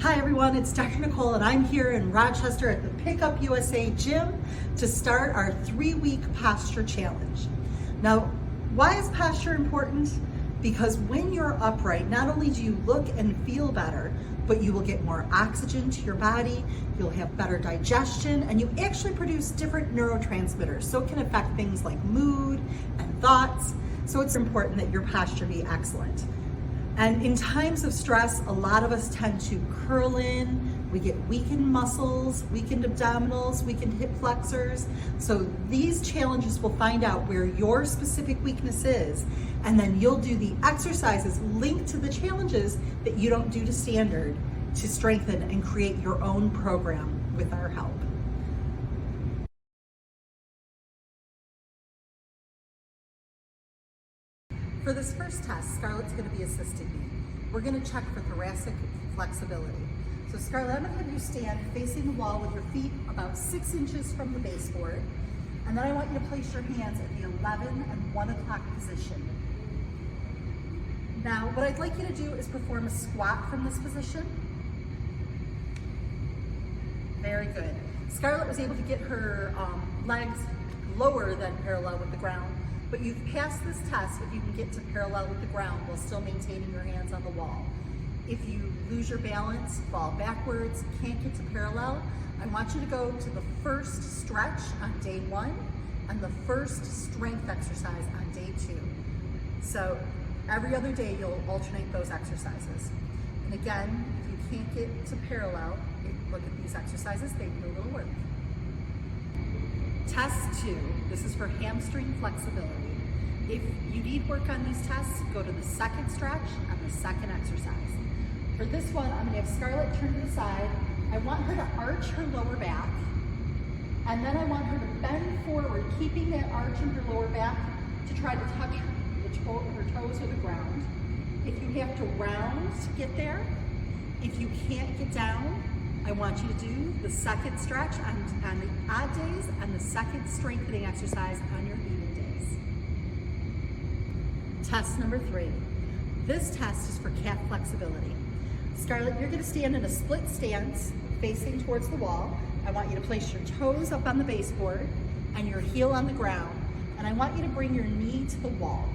Hi everyone, it's Dr. Nicole and I'm here in Rochester at the Pickup USA gym to start our 3-week posture challenge. Now, why is posture important? Because when you're upright, not only do you look and feel better, but you will get more oxygen to your body, you'll have better digestion, and you actually produce different neurotransmitters. So it can affect things like mood and thoughts. So it's important that your posture be excellent. And in times of stress, a lot of us tend to curl in, we get weakened muscles, weakened abdominals, weakened hip flexors. So these challenges will find out where your specific weakness is, and then you'll do the exercises linked to the challenges that you don't do to standard to strengthen and create your own program with our help. For this first test, Scarlett's going to be assisting me. We're going to check for thoracic flexibility. So Scarlett, I'm going to have you stand facing the wall with your feet about 6 inches from the baseboard. And then I want you to place your hands at the 11 and 1 o'clock position. Now, what I'd like you to do is perform a squat from this position. Very good. Scarlett was able to get her legs lower than parallel with the ground. But you've passed this test if you can get to parallel with the ground while still maintaining your hands on the wall. If you lose your balance, fall backwards, can't get to parallel, I want you to go to the first stretch on day 1 and the first strength exercise on day 2. So every other day you'll alternate those exercises. And again, if you can't get to parallel, look at these exercises, they need a little work. Test 2, this is for hamstring flexibility. If you need work on these tests, go to the second stretch and the second exercise. For this one, I'm going to have Scarlett turn to the side. I want her to arch her lower back, and then I want her to bend forward, keeping that arch in her lower back to try to touch her toes to the ground. If you have to round to get there, if you can't get down, I want you to do the second stretch on the odd days and the second strengthening exercise on your even days. Test number 3. This test is for calf flexibility. Scarlett, you're going to stand in a split stance facing towards the wall. I want you to place your toes up on the baseboard and your heel on the ground. And I want you to bring your knee to the wall.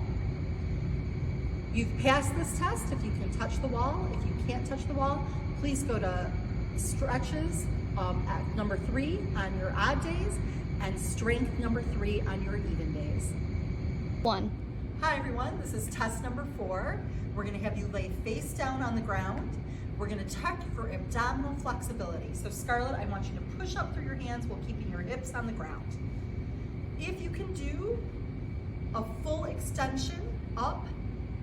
You've passed this test if you can touch the wall. If you can't touch the wall, please go to stretches at number 3 on your odd days and strength number 3 on your even days. 1. Hi everyone, this is test number 4. We're going to have you lay face down on the ground. We're going to check for abdominal flexibility. So Scarlett, I want you to push up through your hands while keeping your hips on the ground. If you can do a full extension up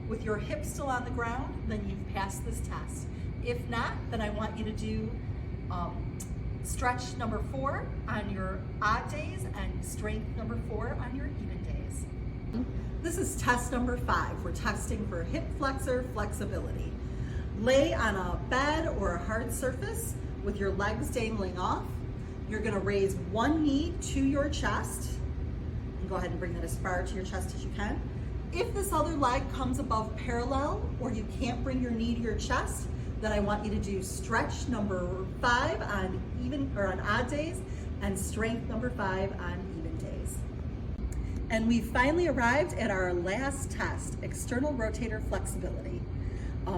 with your hips still on the ground, then you've passed this test. If not, then I want you to do stretch number 4 on your odd days and strength number 4 on your even days. This is test number 5. We're testing for hip flexor flexibility. Lay on a bed or a hard surface with your legs dangling off. You're going to raise one knee to your chest. And go ahead and bring that as far to your chest as you can. If this other leg comes above parallel or you can't bring your knee to your chest, then I want you to do stretch number 5 on even or on odd days and strength number 5 on even days. And we finally arrived at our last test, external rotator flexibility.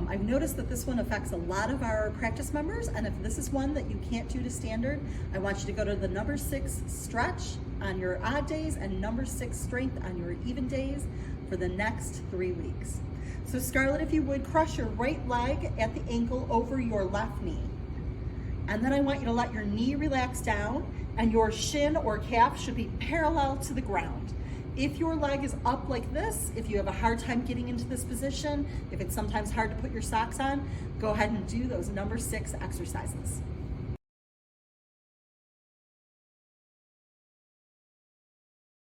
I've noticed that this one affects a lot of our practice members, and if this is one that you can't do to standard, I want you to go to the number 6 stretch on your odd days and number 6 strength on your even days for the next 3 weeks. So Scarlett, if you would, cross your right leg at the ankle over your left knee. And then I want you to let your knee relax down and your shin or calf should be parallel to the ground. If your leg is up like this, if you have a hard time getting into this position, if it's sometimes hard to put your socks on, go ahead and do those number 6 exercises.